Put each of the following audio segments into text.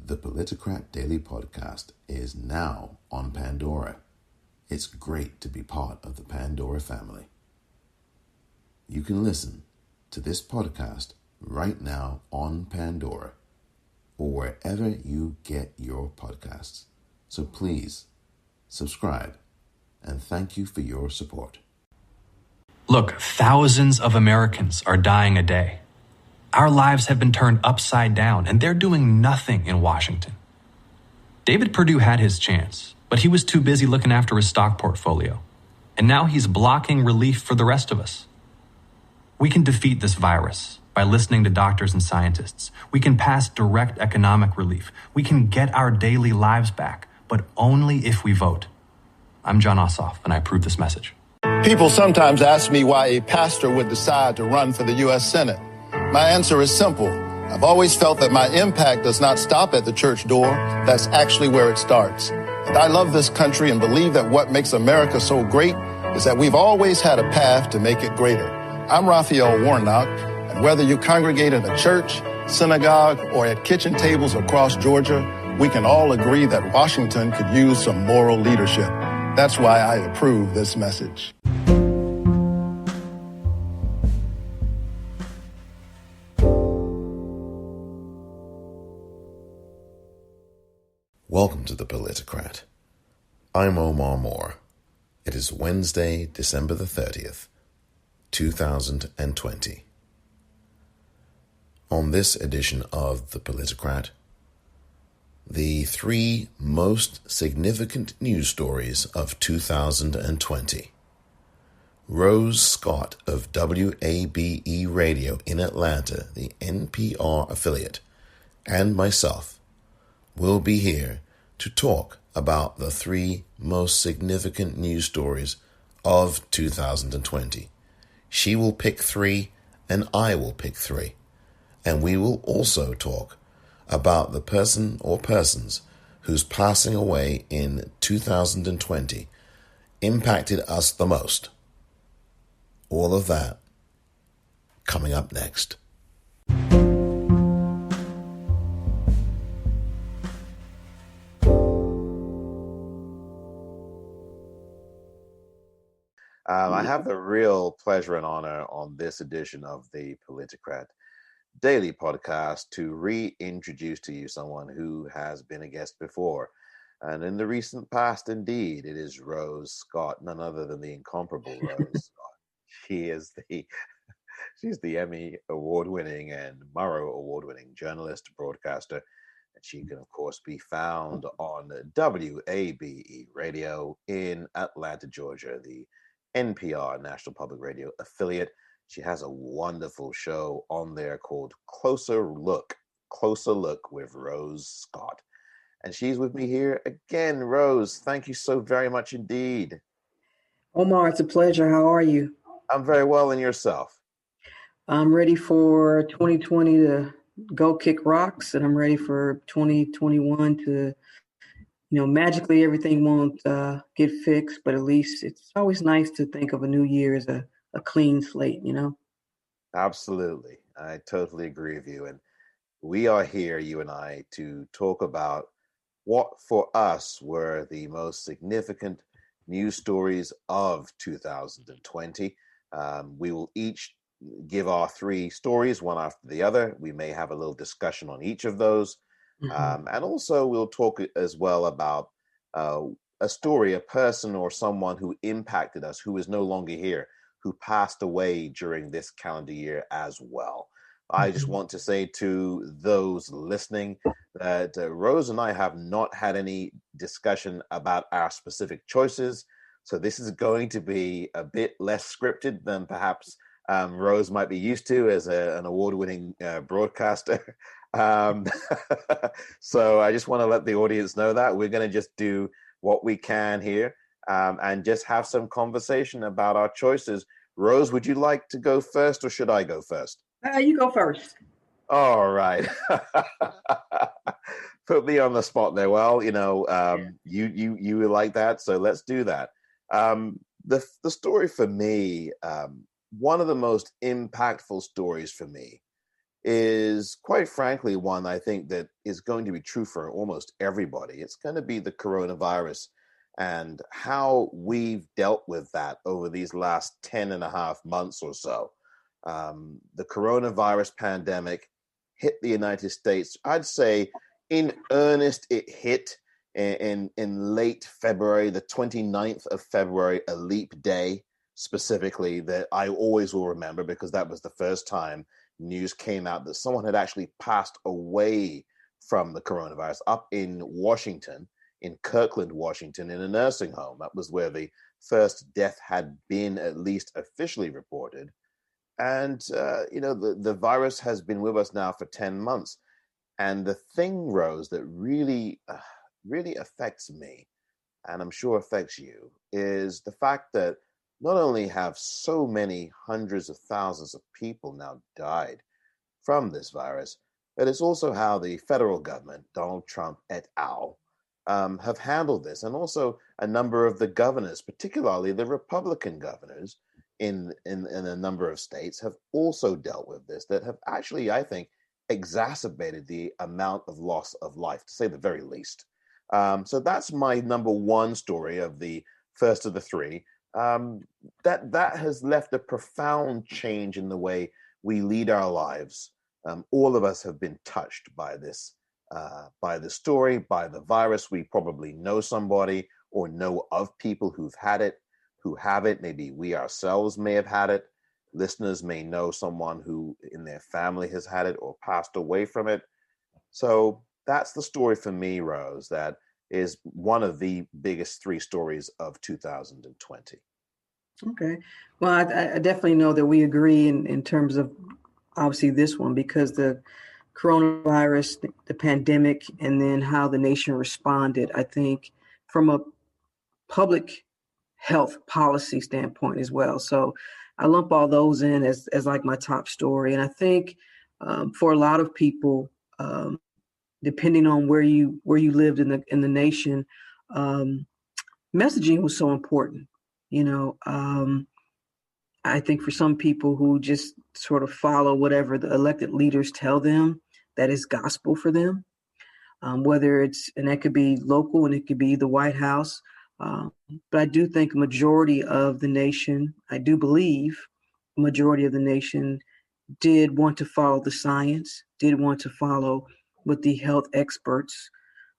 The Politicrat Daily Podcast is now on Pandora. It's great to be part of the Pandora family. You can listen to this podcast right now on Pandora or wherever you get your podcasts. So please subscribe and thank you for your support. Look, thousands of Americans are dying a day. Our lives have been turned upside down, and they're doing nothing in Washington. David Perdue had his chance, but he was too busy looking after his stock portfolio. And now he's blocking relief for the rest of us. We can defeat this virus by listening to doctors and scientists. We can pass direct economic relief. We can get our daily lives back, but only if we vote. I'm John Ossoff, and I approve this message. People sometimes ask me why a pastor would decide to run for the U.S. Senate. My answer is simple. I've always felt that my impact does not stop at the church door. That's actually where it starts. And I love this country and believe that what makes America so great is that we've always had a path to make it greater. I'm Raphael Warnock, and whether you congregate in a church, synagogue, or at kitchen tables across Georgia, we can all agree that Washington could use some moral leadership. That's why I approve this message. Welcome to the Politicrat. I'm Omar Moore. It is Wednesday, December the 30th, 2020. On this edition of the Politicrat, the three most significant news stories of 2020. Rose Scott of WABE Radio in Atlanta, the NPR affiliate, and myself will be here to talk about the three most significant news stories of 2020. She will pick three, and I will pick three. And we will also talk about the person or persons whose passing away in 2020 impacted us the most. All of that coming up next. I have the real pleasure and honor on this edition of the Politicrat Daily Podcast to reintroduce to you someone who has been a guest before. And in the recent past, indeed, it is Rose Scott, none other than the incomparable Rose Scott. She's the Emmy award-winning and Murrow award-winning journalist, broadcaster, and she can, of course, be found on WABE Radio in Atlanta, Georgia, the NPR National Public Radio affiliate. She has a wonderful show on there called Closer Look with Rose Scott. And she's with me here again. Rose, thank you so very much indeed. Omar, it's a pleasure. How are you? I'm very well, and yourself? I'm ready for 2020 to go kick rocks, and I'm ready for 2021 to, magically everything won't get fixed, but at least it's always nice to think of a new year as a clean slate, Absolutely. I totally agree with you. And we are here, you and I, to talk about what for us were the most significant news stories of 2020. We will each give our three stories, one after the other. We may have a little discussion on each of those. And also we'll talk as well about a story, a person or someone who impacted us, who is no longer here, who passed away during this calendar year as well. I just want to say to those listening that Rose and I have not had any discussion about our specific choices. So this is going to be a bit less scripted than perhaps Rose might be used to as an award-winning broadcaster. So I just want to let the audience know that we're going to just do what we can here and just have some conversation about our choices. Rose, would you like to go first, or should I go first? You go first. All right. Put me on the spot there. Well, you were like that, so let's do that. The story for me, one of the most impactful stories for me is, quite frankly, one I think that is going to be true for almost everybody. It's going to be the coronavirus and how we've dealt with that over these last 10 and a half months or so. The coronavirus pandemic hit the United States, I'd say in earnest, it hit in late February, the 29th of February, a leap day specifically, that I always will remember because that was the first time news came out that someone had actually passed away from the coronavirus up in Washington, in Kirkland, Washington, in a nursing home. That was where the first death had been at least officially reported. And, the virus has been with us now for 10 months. And the thing, Rose, that really, really affects me, and I'm sure affects you, is the fact that not only have so many hundreds of thousands of people now died from this virus, but it's also how the federal government, Donald Trump et al., have handled this. And also a number of the governors, particularly the Republican governors in a number of states, have also dealt with this, that have actually, I think, exacerbated the amount of loss of life, to say the very least. So that's my number one story of the first of the three. That has left a profound change in the way we lead our lives. All of us have been touched by this story, by the virus. We probably know somebody or know of people who've had it, who have it. Maybe we ourselves may have had it. Listeners may know someone who in their family has had it or passed away from it. So that's the story for me, Rose. That is one of the biggest three stories of 2020. Okay. Well, I definitely know that we agree in terms of obviously this one, because the coronavirus, the pandemic, and then how the nation responded, I think, from a public health policy standpoint as well. So I lump all those in as like my top story. And I think for a lot of people, depending on where you lived in the nation, messaging was so important. I think for some people who just sort of follow whatever the elected leaders tell them, that is gospel for them. Whether and that could be local and it could be the White House. But I do think a majority of the nation, I do believe a majority of the nation did want to follow the science, did want to follow what the health experts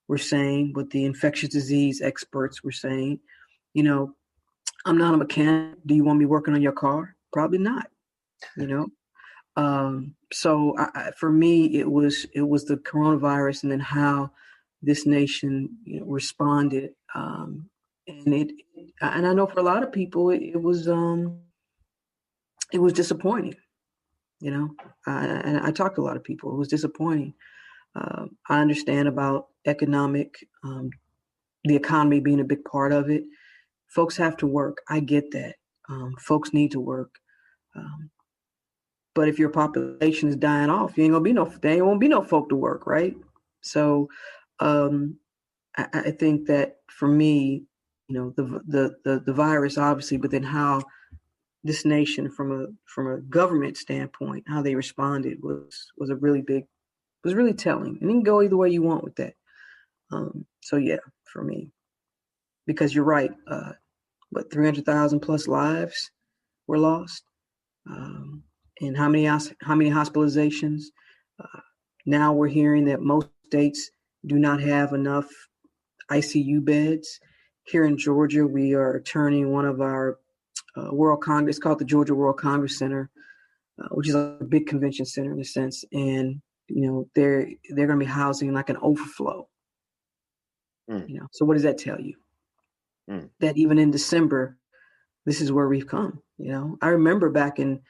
were saying, what the infectious disease experts were saying. I'm not a mechanic. Do you want me working on your car? Probably not. So for me, it was the coronavirus, and then how this nation responded. And I know for a lot of people, it was disappointing. And I talked to a lot of people. It was disappointing. I understand about the economy being a big part of it. Folks have to work. I get that. Folks need to work. But if your population is dying off, there won't be no folk to work, right? So I think that for me, the virus, obviously, but then how this nation from a government standpoint, how they responded was really telling. And you can go either way you want with that. So yeah, for me, because you're right, 300,000 plus lives were lost. And how many hospitalizations? Now we're hearing that most states do not have enough ICU beds. Here in Georgia, we are turning one of our World Congress, called the Georgia World Congress Center, which is a big convention center in a sense. And, they're going to be housing like an overflow. So what does that tell you? That even in December, this is where we've come. I remember back in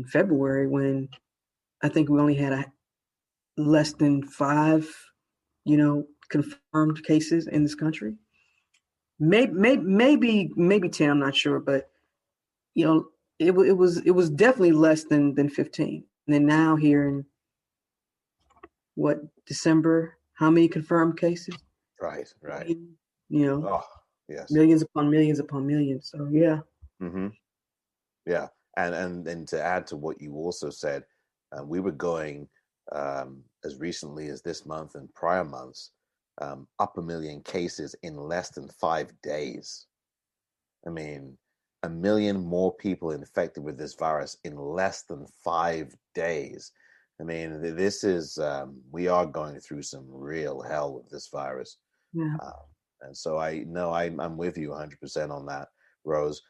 February when I think we only had less than 5, confirmed cases in this country. Maybe 10. I'm not sure, but it was definitely less than 15. And then now here in December, how many confirmed cases? Right. Oh, yes. Millions upon millions upon millions. So yeah. Mm-hmm. Yeah. And to add to what you also said, We were going as recently as this month and prior months, up 1 million cases in less than 5 days. I mean, 1 million more people infected with this virus in less than 5 days. I mean, this is, we are going through some real hell with this virus. Yeah. And so I know I'm with you 100% on that, Rose.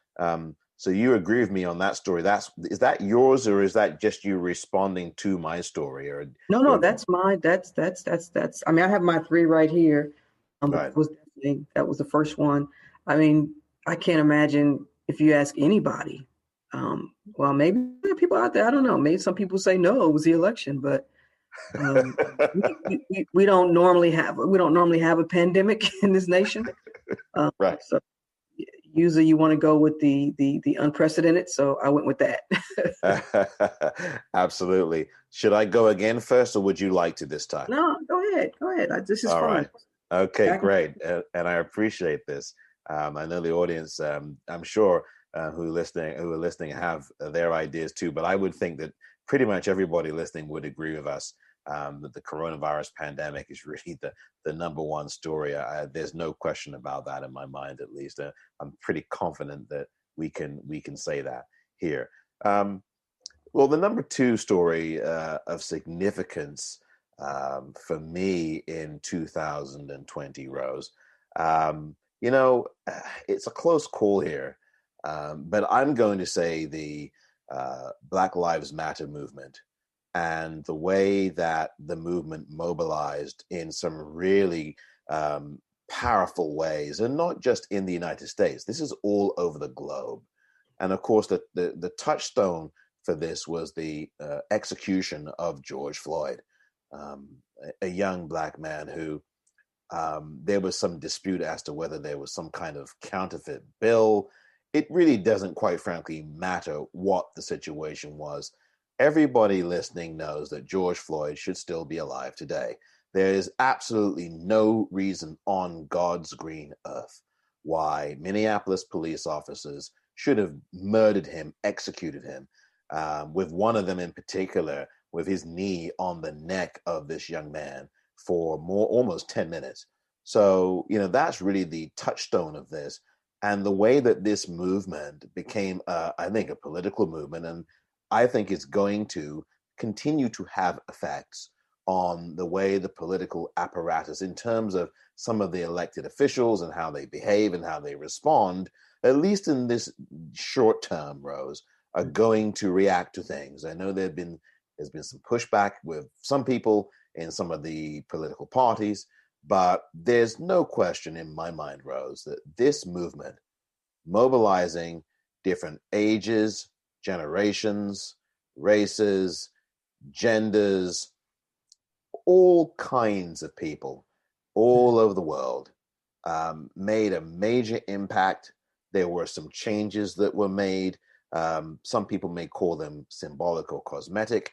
So you agree with me on that story. Is that yours, or is that just you responding to my story? No, that's mine. That's. I mean, I have my 3 right here. But right. that was the first one. I mean, I can't imagine if you ask anybody. Well, maybe there are people out there. I don't know. Maybe some people say no, it was the election, but we don't normally have a pandemic in this nation. Right. So usually you want to go with the unprecedented. So I went with that. Absolutely. Should I go again first, or would you like to this time? No, go ahead. This is All fun. right. Okay, Back great. And I appreciate this. I know the audience, I'm sure, who are listening have their ideas too, but I would think that pretty much everybody listening would agree with us that the coronavirus pandemic is really the number one story. There's no question about that in my mind, at least. I'm pretty confident that we can say that here. Well, the number 2 story of significance for me in 2020, Rose, it's a close call here, but I'm going to say the Black Lives Matter movement and the way that the movement mobilized in some really powerful ways, and not just in the United States. This is all over the globe. And of course, the touchstone for this was the execution of George Floyd, a young Black man who there was some dispute as to whether there was some kind of counterfeit bill. It really doesn't, quite frankly, matter what the situation was. Everybody listening knows that George Floyd should still be alive today. There is absolutely no reason on God's green earth why Minneapolis police officers should have murdered him, executed him, with one of them in particular, with his knee on the neck of this young man for almost 10 minutes. So, that's really the touchstone of this. And the way that this movement became, I think, a political movement, and I think it's going to continue to have effects on the way the political apparatus, in terms of some of the elected officials and how they behave and how they respond, at least in this short term, Rose, are going to react to things. I know there's been some pushback with some people in some of the political parties, but there's no question in my mind, Rose, that this movement, mobilizing different ages, generations, races, genders, all kinds of people all over the world, made a major impact. There were some changes that were made. Some people may call them symbolic or cosmetic.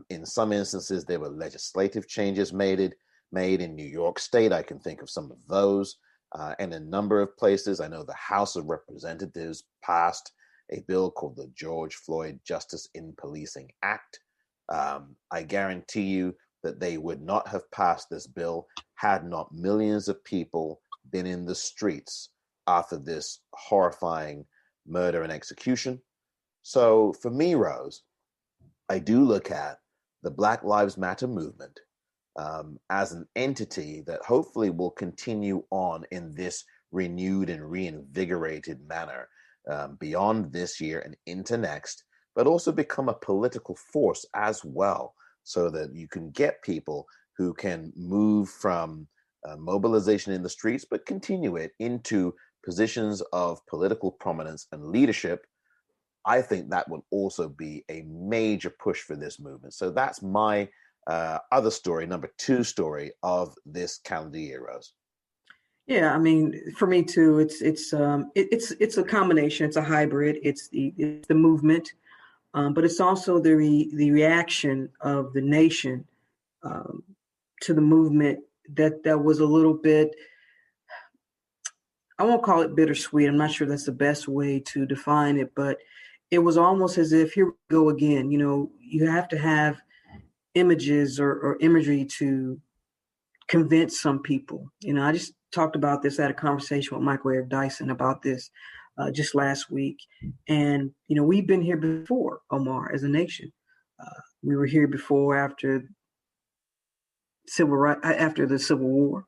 In some instances, there were legislative changes made in New York State. I can think of some of those. And a number of places. I know the House of Representatives passed a bill called the George Floyd Justice in Policing Act. I guarantee you that they would not have passed this bill had not millions of people been in the streets after this horrifying murder and execution. So for me, Rose, I do look at the Black Lives Matter movement as an entity that hopefully will continue on in this renewed and reinvigorated manner beyond this year and into next, but also become a political force as well, so that you can get people who can move from mobilization in the streets, but continue it into positions of political prominence and leadership. I think that will also be a major push for this movement. So that's my other story, number 2 story of this calendar year, Rose. Yeah, I mean, for me too, it's a combination. It's a hybrid. It's the movement, but it's also the reaction of the nation to the movement that was a little bit. I won't call it bittersweet. I'm not sure that's the best way to define it, but it was almost as if, here we go again. You have to have images or imagery to convince some people. I just talked about this at a conversation with Michael Eric Dyson about this just last week. And, we've been here before, Omar, as a nation. We were here before after the Civil War.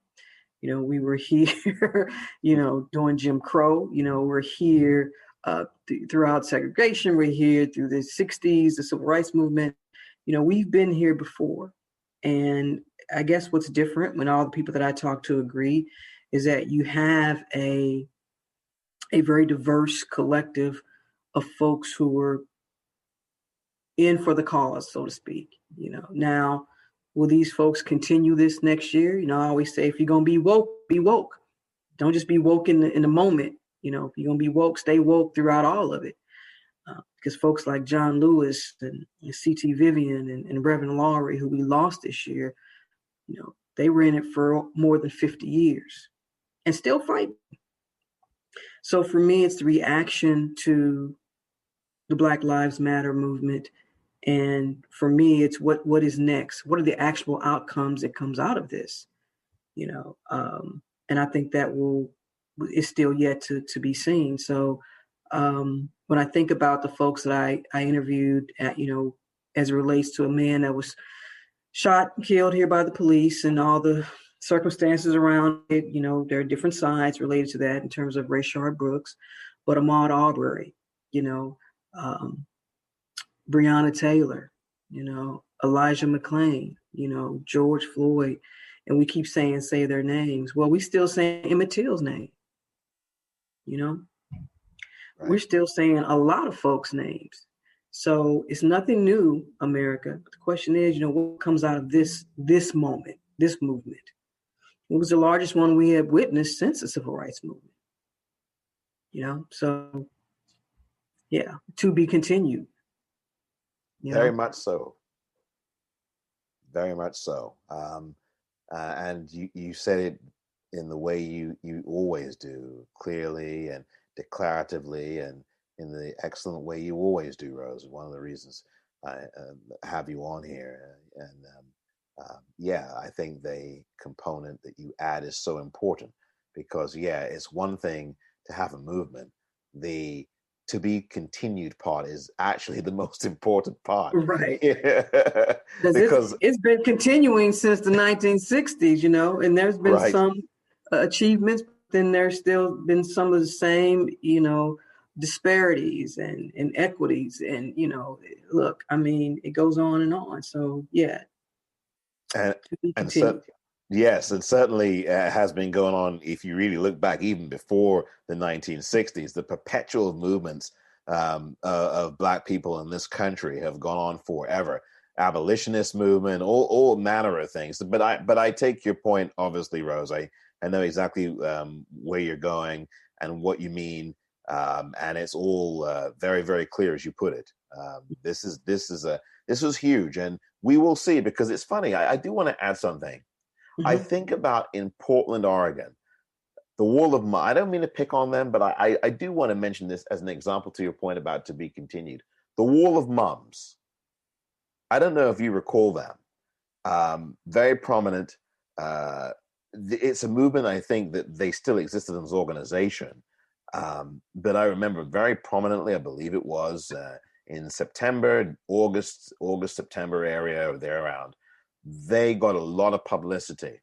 We were here, during Jim Crow. We're here throughout segregation. We're here through the 60s, the Civil Rights Movement. We've been here before. And I guess what's different, when all the people that I talk to agree, is that you have a very diverse collective of folks who are in for the cause, so to speak. Now, will these folks continue this next year? I always say, if you're going to be woke, be woke. Don't just be woke in the moment. If you're going to be woke, stay woke throughout all of it. Because folks like John Lewis and C.T. Vivian and Reverend Laurie, who we lost this year, they were in it for more than 50 years and still fighting. So for me, it's the reaction to the Black Lives Matter movement. And for me, it's what is next? What are the actual outcomes that comes out of this? And I think that is still yet to be seen. So when I think about the folks that I interviewed as it relates to a man that was shot and killed here by the police and all the circumstances around it, there are different sides related to that in terms of Rayshard Brooks, but Ahmaud Arbery, Breonna Taylor, Elijah McClain, George Floyd, and we keep say their names. Well, we still saying Emmett Till's name, Right. We're still saying a lot of folks' names. So it's nothing new, America. But the question is, what comes out of this moment, this movement? It was the largest one we have witnessed since the Civil Rights Movement. So yeah, to be continued. Very much so. Very much so. And you said it in the way you always do, clearly and declaratively, and in the excellent way you always do, Rose. One of the reasons I have you on here. And I think the component that you add is so important, because it's one thing to have a movement. The to be continued part is actually the most important part. Right. Because it's been continuing since the 1960s, and there's been some achievements, but then there's still been some of the same, disparities and inequities. And, look, I mean, it goes on and on. So, yeah. And certainly has been going on. If you really look back, even before the 1960s, the perpetual movements of Black people in this country have gone on forever. Abolitionist movement, all manner of things. But I take your point, obviously, Rose. I know exactly where you're going and what you mean, and it's all very, very clear as you put it. This was huge, and we will see, because it's funny. I do want to add something. Mm-hmm. I think about in Portland, Oregon, the Wall of Moms. I don't mean to pick on them, but I do want to mention this as an example to your point about to be continued. The Wall of Moms. I don't know if you recall them. Very prominent. It's a movement, I think, that they still existed as an organization. But I remember very prominently, I believe it was in September, August, September area, or there around, they got a lot of publicity.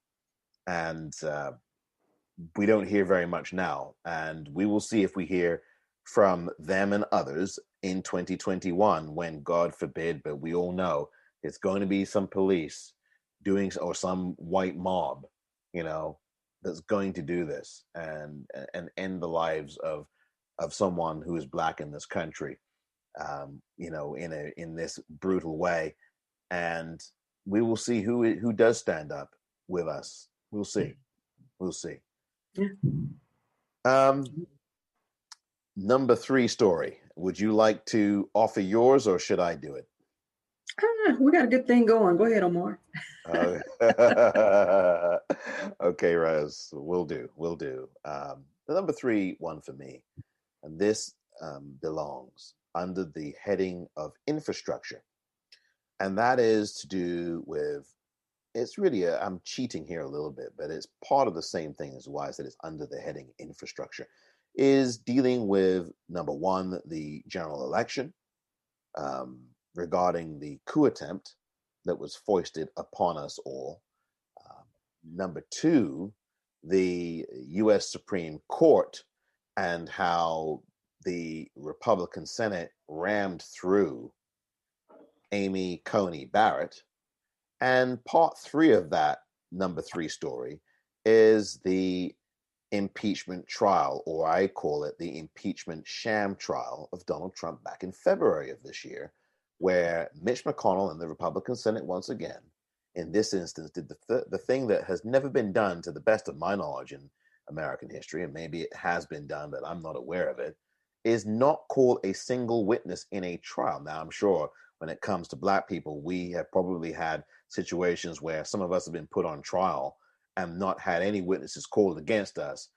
And we don't hear very much now. And we will see if we hear from them and others in 2021, when, God forbid, but we all know it's going to be some police doing, or some white mob, that's going to do this and end the lives of someone who is Black in this country, in this brutal way. And we will see who does stand up with us. We'll see. Yeah. Number 3 story. Would you like to offer yours, or should I do it? We got a good thing going. Go ahead, Omar. Okay, Rose. We'll do. The number 3 one for me, and this belongs under the heading of infrastructure. And that is to do with, it's really, I'm cheating here a little bit, but it's part of the same thing as why I said it's under the heading infrastructure, is dealing with, number one, the general election, regarding the coup attempt that was foisted upon us all. Number two, the U.S. Supreme Court and how the Republican Senate rammed through Amy Coney Barrett. And part three of that number three story is the impeachment trial, or I call it the impeachment sham trial of Donald Trump back in February of this year, where Mitch McConnell and the Republican Senate once again, in this instance, did the thing that has never been done to the best of my knowledge in American history, and maybe it has been done, but I'm not aware of it, is not call a single witness in a trial. Now, I'm sure when it comes to Black people, we have probably had situations where some of us have been put on trial and not had any witnesses called against us,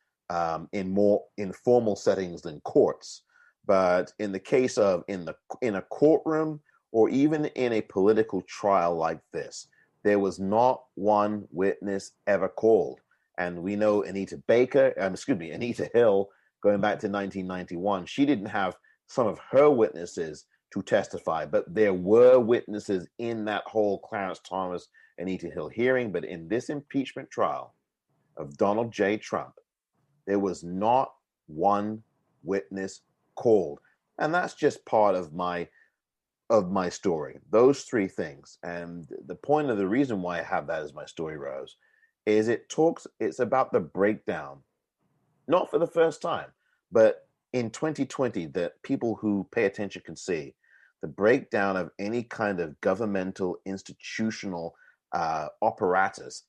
in more informal settings than courts. But in the case of in a courtroom or even in a political trial like this, there was not one witness ever called. And we know Anita Hill, going back to 1991, she didn't have some of her witnesses to testify, but there were witnesses in that whole Clarence Thomas, Anita Hill hearing. But in this impeachment trial of Donald J. Trump, there was not one witness called. And that's just part of my story, those three things. And the point of the reason why I have that as my story, Rose, is it's about the breakdown, not for the first time, but in 2020, that people who pay attention can see the breakdown of any kind of governmental, institutional apparatus.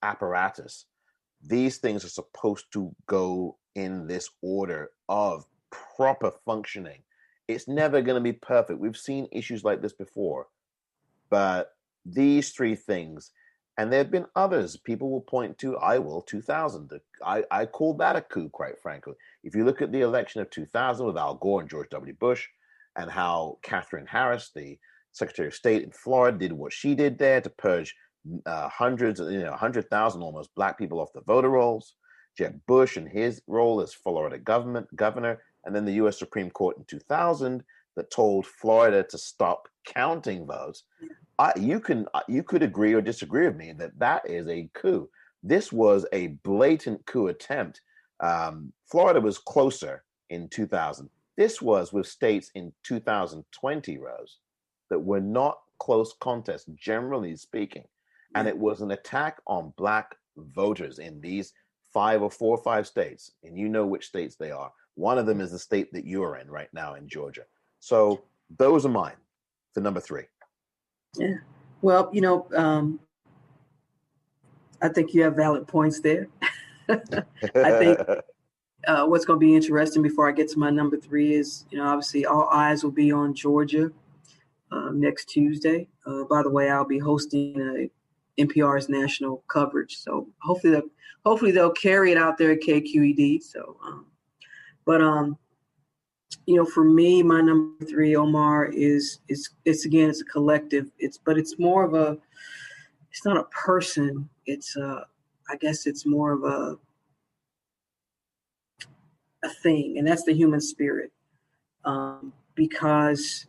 These things are supposed to go in this order of proper functioning. It's never going to be perfect. We've seen issues like this before, but these three things, and there have been others people will point to. 2000. I call that a coup, quite frankly. If you look at the election of 2000 with Al Gore and George W. Bush, and how Katherine Harris, the Secretary of State in Florida, did what she did there to purge hundreds, 100,000 almost Black people off the voter rolls. Jeb Bush and his role as Florida governor, and then the U.S. Supreme Court in 2000 that told Florida to stop counting votes. You could agree or disagree with me that is a coup. This was a blatant coup attempt. Florida was closer in 2000. This was with states in 2020, Rose, that were not close contests, generally speaking. And it was an attack on Black voters in these 4 or 5 states. And you know which states they are. One of them is the state that you're in right now in Georgia. So those are mine for number 3. Yeah. Well, I think you have valid points there. I think what's going to be interesting before I get to my number 3 is, obviously all eyes will be on Georgia next Tuesday. By the way, I'll be hosting NPR's national coverage. So hopefully they'll carry it out there at KQED. So, for me, my number 3, Omar, is again, it's a collective. It's more of it's not a person. It's I guess it's more of a thing, and that's the human spirit. Because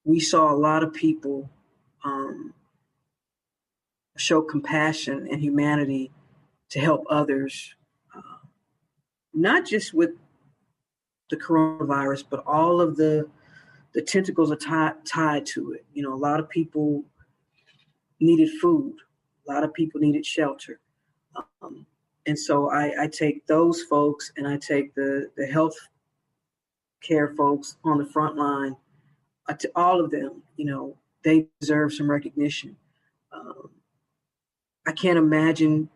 we saw a lot of people show compassion and humanity to help others, not just with the coronavirus, but all of the tentacles are tied to it. A lot of people needed food. A lot of people needed shelter. And so I take those folks and I take the health care folks on the front line, to all of them, they deserve some recognition. I can't imagine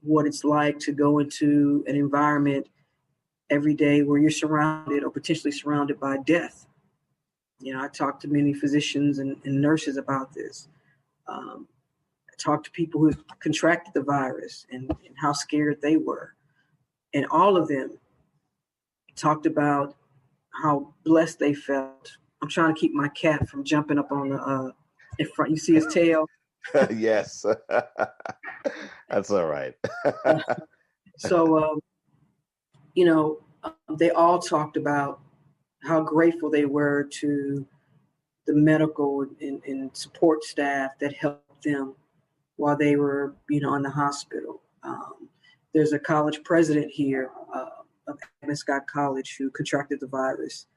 what it's like to go into an environment every day where you're surrounded or potentially surrounded by death. I talked to many physicians and nurses about this. I talked to people who contracted the virus and how scared they were. And all of them talked about how blessed they felt I'm trying to keep my cat from jumping up on the in front. You see his tail? Yes. That's all right. So, they all talked about how grateful they were to the medical and support staff that helped them while they were, in the hospital. There's a college president here of Advent Scott College who contracted the virus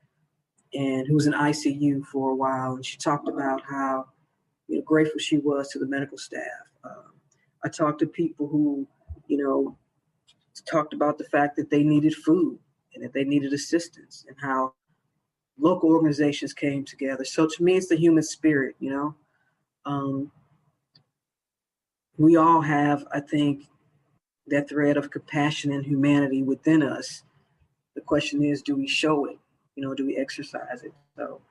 and who was in ICU for a while. And she talked about how grateful she was to the medical staff. I talked to people who, talked about the fact that they needed food and that they needed assistance and how local organizations came together. So to me, it's the human spirit, we all have, I think, that thread of compassion and humanity within us. The question is, do we show it? Do we exercise it? So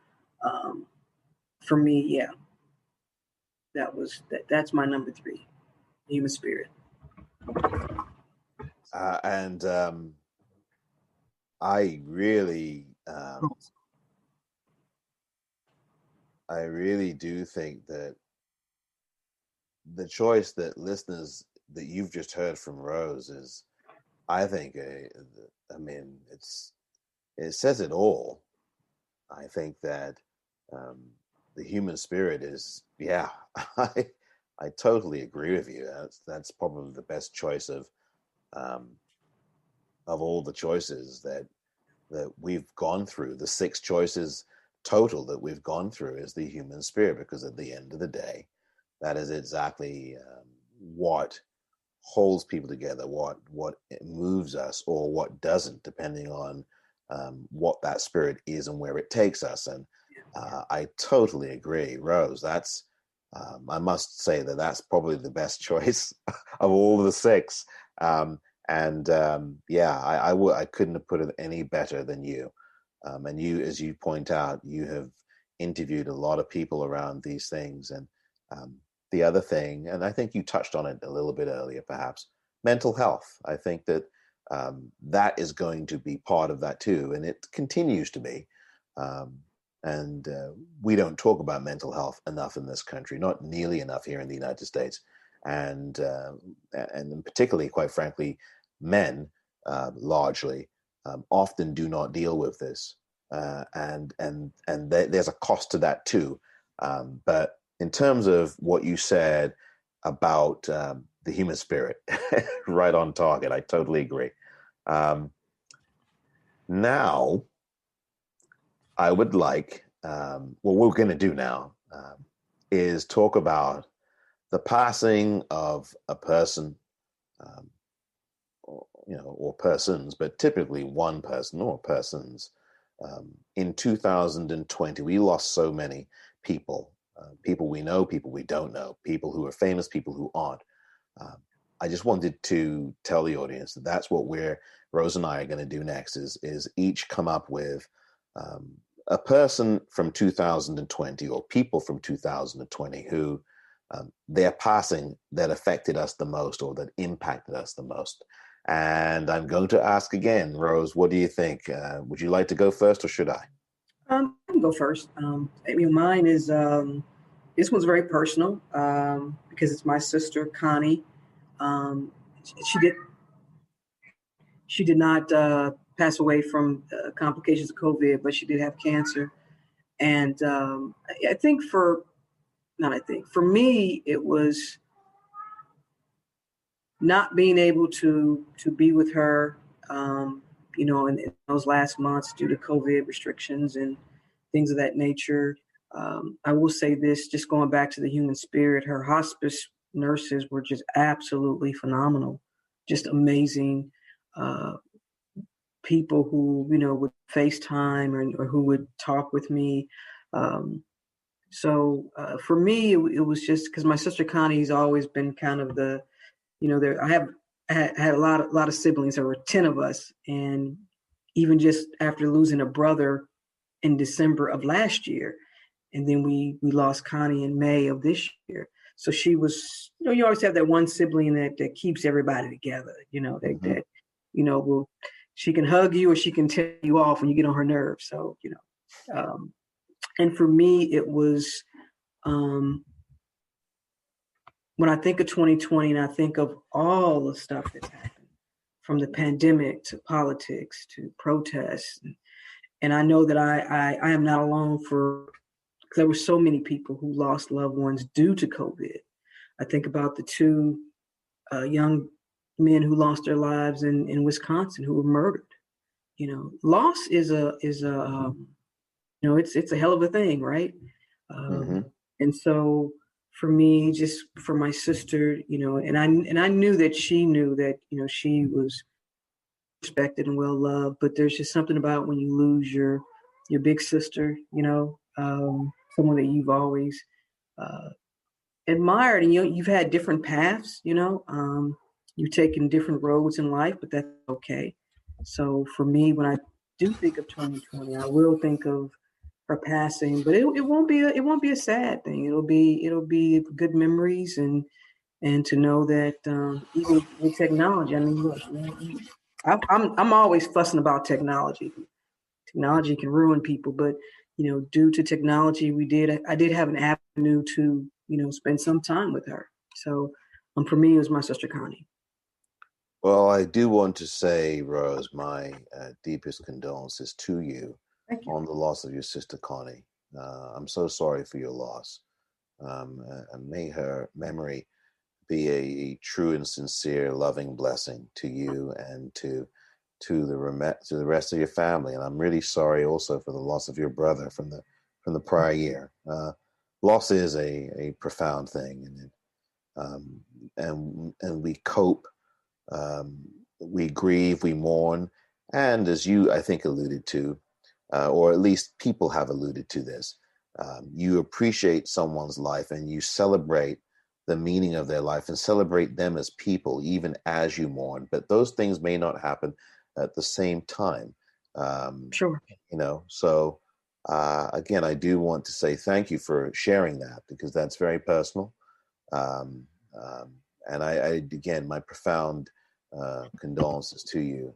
for me, yeah, that's my number 3, human spirit. And I really do think that the choice that listeners that you've just heard from Rose is, I think, it says it all. I think that the human spirit is, yeah, I totally agree with you. That's probably the best choice of all the choices that we've gone through. The 6 choices total that we've gone through is the human spirit, because at the end of the day, that is exactly what holds people together, what moves us or what doesn't, depending on what that spirit is and where it takes us. And I totally agree, Rose. That's I must say that's probably the best choice of all of the 6. I couldn't have put it any better than you. And you, as you point out, you have interviewed a lot of people around these things. And the other thing, and I think you touched on it a little bit earlier, perhaps, mental health. I think that that is going to be part of that too, and it continues to be. And we don't talk about mental health enough in this country, not nearly enough here in the United States, and particularly, quite frankly, men largely often do not deal with this, and there's a cost to that too. But in terms of what you said about the human spirit, right on target. I totally agree. Now, I would like, what we're going to do now is talk about the passing of a person, or persons, but typically one person or persons. In 2020, we lost so many people. People we know, people we don't know, people who are famous, people who aren't. I just wanted to tell the audience that that's what Rose and I are going to do next is each come up with a person from 2020 or people from 2020 who their passing that affected us the most or that impacted us the most. And I'm going to ask again, Rose, what do you think? Would you like to go first or should I? I can go first. Mine is, this one's very personal because it's my sister, Connie. She did not pass away from complications of COVID, but she did have cancer. And for me, it was not being able to be with her, in those last months due to COVID restrictions and things of that nature. I will say this, just going back to the human spirit, her hospice nurses were just absolutely phenomenal, just amazing people who, would FaceTime or who would talk with me. So for me, it was just because my sister Connie's always been kind of the, I had a lot of siblings. There were 10 of us, and even just after losing a brother in December of last year, and then we lost Connie in May of this year. So she was, you always have that one sibling that keeps everybody together. She can hug you or she can tell you off when you get on her nerves. So And for me, it was, when I think of 2020 and I think of all the stuff that's happened, from the pandemic to politics to protests, and I know that I am not alone, because there were so many people who lost loved ones due to COVID. I think about the two young men who lost their lives in Wisconsin who were murdered. Loss it's a hell of a thing, right? Mm-hmm. And so for me, just for my sister, and I knew that she knew that, she was respected and well loved, but there's just something about when you lose your big sister, someone that you've always uh, admired, and you've had different paths, you've taken different roads in life, but that's okay. So for me, when I do think of 2020, I will think of her passing, but it won't be a sad thing. It'll be good memories, and to know that, even with technology, I mean, look, I'm always fussing about technology. Technology can ruin people, but due to technology, I did have an avenue to spend some time with her. So, for me, it was my sister Connie. Well, I do want to say, Rose, my deepest condolences to you Thank you. on the loss of your sister Connie. I'm so sorry for your loss. And may her memory be a true and sincere, loving blessing to you and to the rest of your family. And I'm really sorry also for the loss of your brother from the prior year. Loss is a profound thing, and we cope. Um, we grieve, we mourn, and as you, I think, alluded to, or at least people have alluded to this, you appreciate someone's life and you celebrate the meaning of their life and celebrate them as people, even as you mourn. But those things may not happen at the same time. Sure. So again, I do want to say thank you for sharing that, because that's very personal. Um, and I again, my profound condolences to you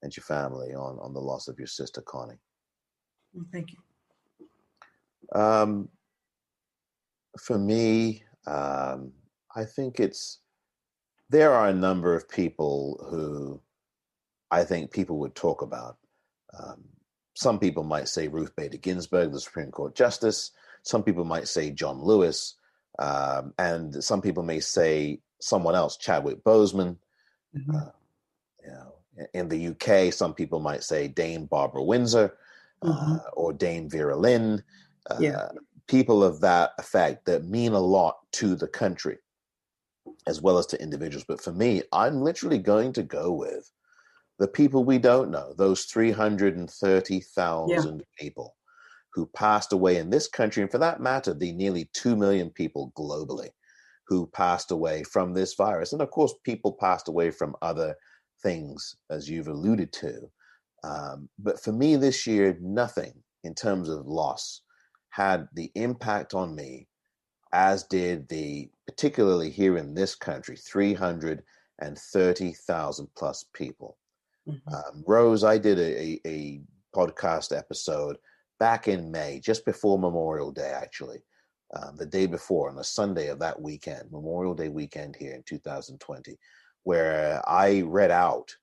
and your family on the loss of your sister, Connie. Well, thank you. For me, I think there are a number of people who I think people would talk about. Um, some people might say Ruth Bader Ginsburg, the Supreme Court Justice. Some people might say John Lewis. And some people may say someone else, Chadwick Boseman. Mm-hmm. In the UK, some people might say Dame Barbara Windsor, Mm-hmm. or Dame Vera Lynn. Yeah. People of that effect that mean a lot to the country as well as to individuals. But for me, I'm literally going to go with the people we don't know, those Yeah. 330,000 people who passed away in this country, and for that matter, the nearly 2 million people globally who passed away from this virus. And of course, people passed away from other things, as you've alluded to. But for me this year, nothing in terms of loss had the impact on me as did particularly here in this country, 330,000 plus people. Mm-hmm. Rose, I did a podcast episode back in May, just before Memorial Day, actually, the day before, on a Sunday of that weekend, Memorial Day weekend here in 2020, where I read out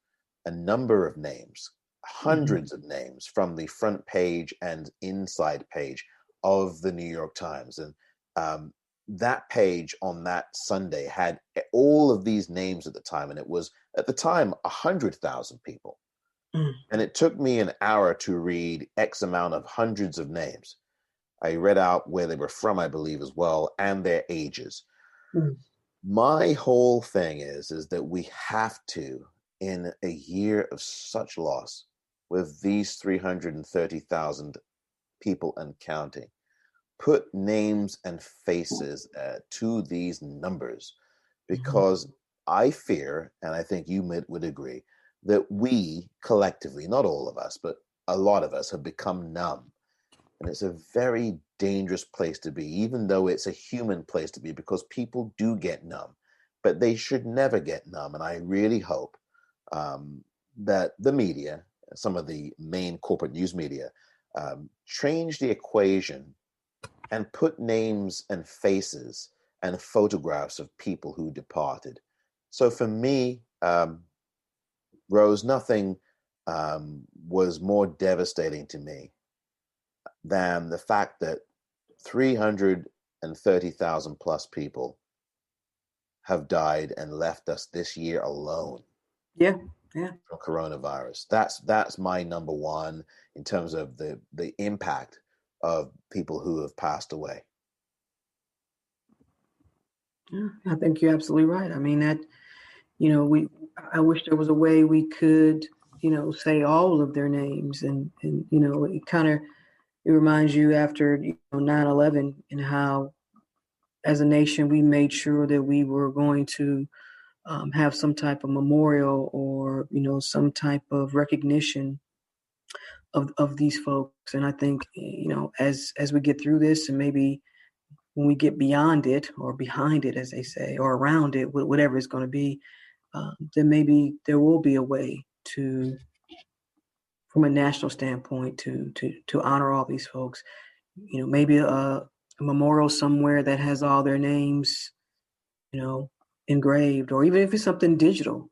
a number of names, hundreds of names from the front page and inside page of the New York Times. And that page on that Sunday had all of these names at the time, and it was at the time 100,000 people. And it took me an hour to read X amount of hundreds of names. I read out where they were from, I believe, as well, and their ages. My whole thing is that we have to, in a year of such loss, with these 330,000 people and counting, put names and faces to these numbers, because I fear, and I think you would agree, that we collectively, not all of us, but a lot of us, have become numb. And it's a very dangerous place to be, even though it's a human place to be, because people do get numb, but they should never get numb. And I really hope that the media, some of the main corporate news media, change the equation and put names and faces and photographs of people who departed. So for me, Rose, nothing was more devastating to me than the fact that 330,000 plus people have died and left us this year alone. Yeah. From coronavirus. That's my number one in terms of the impact of people who have passed away. Yeah, I think you're absolutely right. I mean, that, I wish there was a way we could, say all of their names, and it reminds you after 9/11 and how, as a nation, we made sure that we were going to have some type of memorial or some type of recognition of these folks. And I think as we get through this, and maybe when we get beyond it or behind it, as they say, or around it, whatever it's going to be, then maybe there will be a way to, from a national standpoint, to honor all these folks. Maybe a memorial somewhere that has all their names, engraved, or even if it's something digital,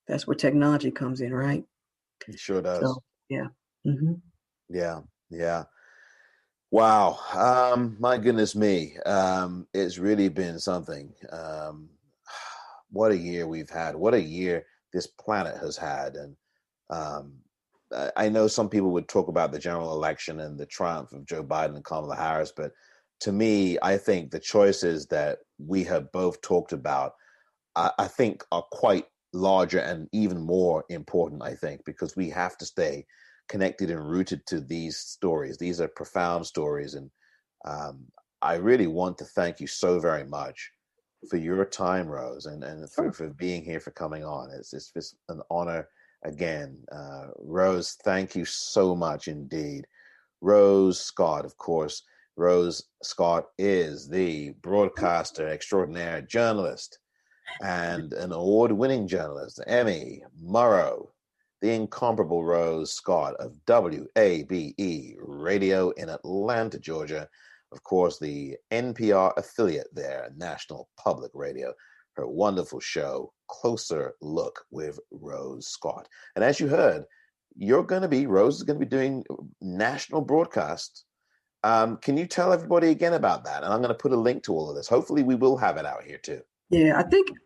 that's where technology comes in, right? It sure does. So, yeah. Mm-hmm. Yeah. Wow. My goodness me. It's really been something. What a year we've had. What a year this planet has had. And I know some people would talk about the general election and the triumph of Joe Biden and Kamala Harris, but to me, I think the choices that we have both talked about, I think are quite larger and even more important, I think, because we have to stay connected and rooted to these stories. These are profound stories. And I really want to thank you so very much for your time, Rose, and for being here, for coming on. It's just an honor again. Rose, thank you so much indeed. Rose Scott, of course. Rose Scott is the broadcaster extraordinaire, journalist, and an award-winning journalist, Emmy Murrow, the incomparable Rose Scott of WABE Radio in Atlanta, Georgia. Of course, the NPR affiliate there, National Public Radio. Her wonderful show, Closer Look with Rose Scott. And as you heard, Rose is going to be doing national broadcasts. Can you tell everybody again about that? And I'm going to put a link to all of this. Hopefully we will have it out here too. Yeah,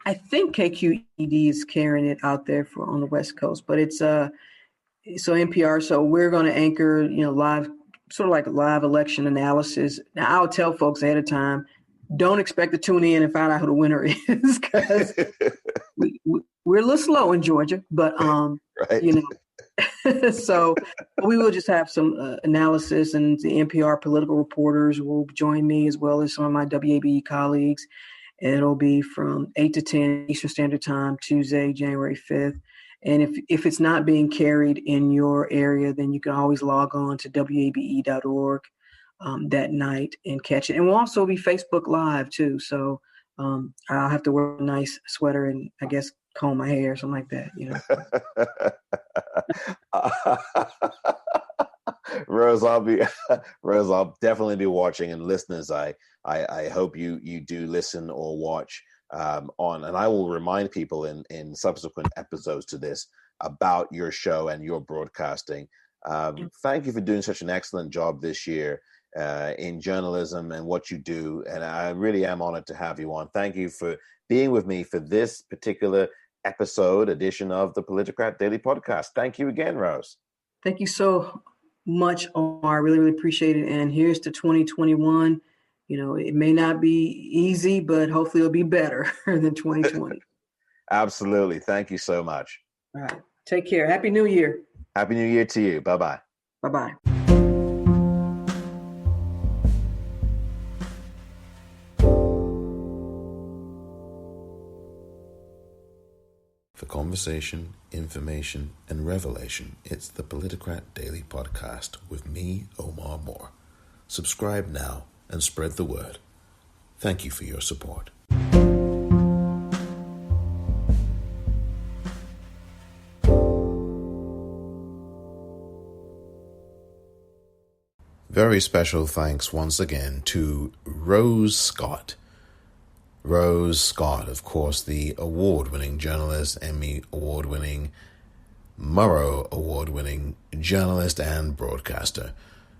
I think KQED is carrying it out there on the West Coast, but it's so NPR. So we're going to anchor, live, sort of like live election analysis. Now I'll tell folks ahead of time, don't expect to tune in and find out who the winner is, because we're a little slow in Georgia, but right. So we will just have some analysis, and the NPR political reporters will join me, as well as some of my WABE colleagues. It'll be from 8 to 10 Eastern Standard Time, Tuesday, January 5th. And if it's not being carried in your area, then you can always log on to wabe.org that night and catch it. And we'll also be Facebook Live too. So I'll have to wear a nice sweater and, I guess, comb my hair or something like that, Rose, I'll definitely be watching, and listeners, I hope you do listen or watch on, and I will remind people in subsequent episodes to this about your show and your broadcasting. Thank you for doing such an excellent job this year in journalism and what you do, and I really am honored to have you on. Thank you for being with me for this particular edition of the Politicrat Daily Podcast. Thank you again, Rose. Thank you so much, Omar. I really, really appreciate it. And here's to 2021. It may not be easy, but hopefully it'll be better than 2020. Absolutely. Thank you so much. All right. Take care. Happy New Year. Happy New Year to you. Bye-bye. Bye-bye. For conversation, information, and revelation, it's the Politicrat Daily Podcast with me, Omar Moore. Subscribe now and spread the word. Thank you for your support. very special thanks once again to Rose Scott. Rose Scott, of course, the award-winning journalist, Emmy award-winning, Murrow award-winning journalist and broadcaster.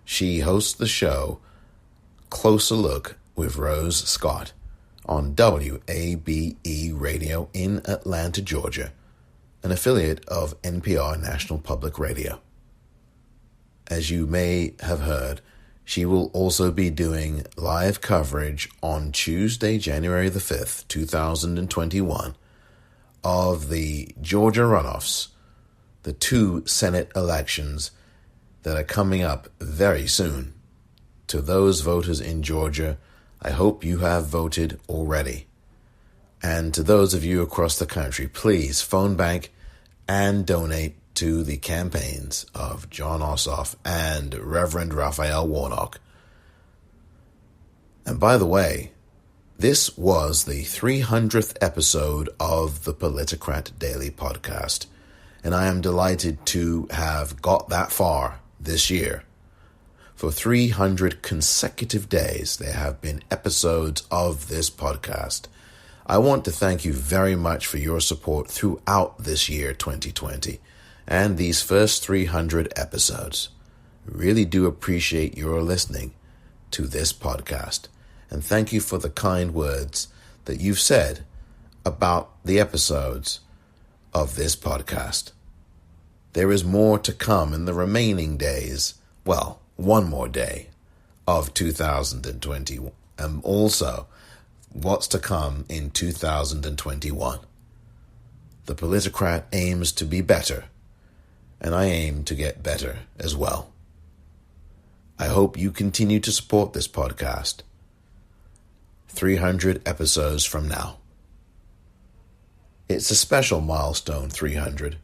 She hosts the show Closer Look with Rose Scott on WABE Radio in Atlanta, Georgia, an affiliate of NPR National Public Radio. As you may have heard, she will also be doing live coverage on Tuesday, January the 5th, 2021, of the Georgia runoffs, the 2 Senate elections that are coming up very soon. To those voters in Georgia, I hope you have voted already. And to those of you across the country, please phone bank and donate to the campaigns of Jon Ossoff and Reverend Raphael Warnock. And by the way, this was the 300th episode of the Politicrat Daily Podcast, and I am delighted to have got that far this year. For 300 consecutive days, there have been episodes of this podcast. I want to thank you very much for your support throughout this year, 2020. And these first 300 episodes. Really do appreciate your listening to this podcast. And thank you for the kind words that you've said about the episodes of this podcast. There is more to come in the remaining days, well, one more day of 2020, and also what's to come in 2021. The Politicrat aims to be better, and I aim to get better as well. I hope you continue to support this podcast. 300 episodes from now. It's a special milestone, 300,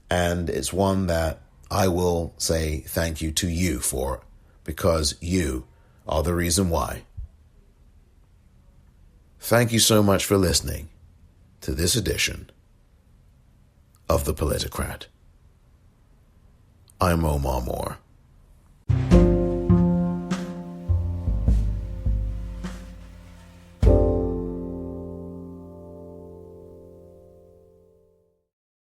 and it's one that I will say thank you to you for, because you are the reason why. Thank you so much for listening to this edition of The Politicrat. I'm Omar Moore.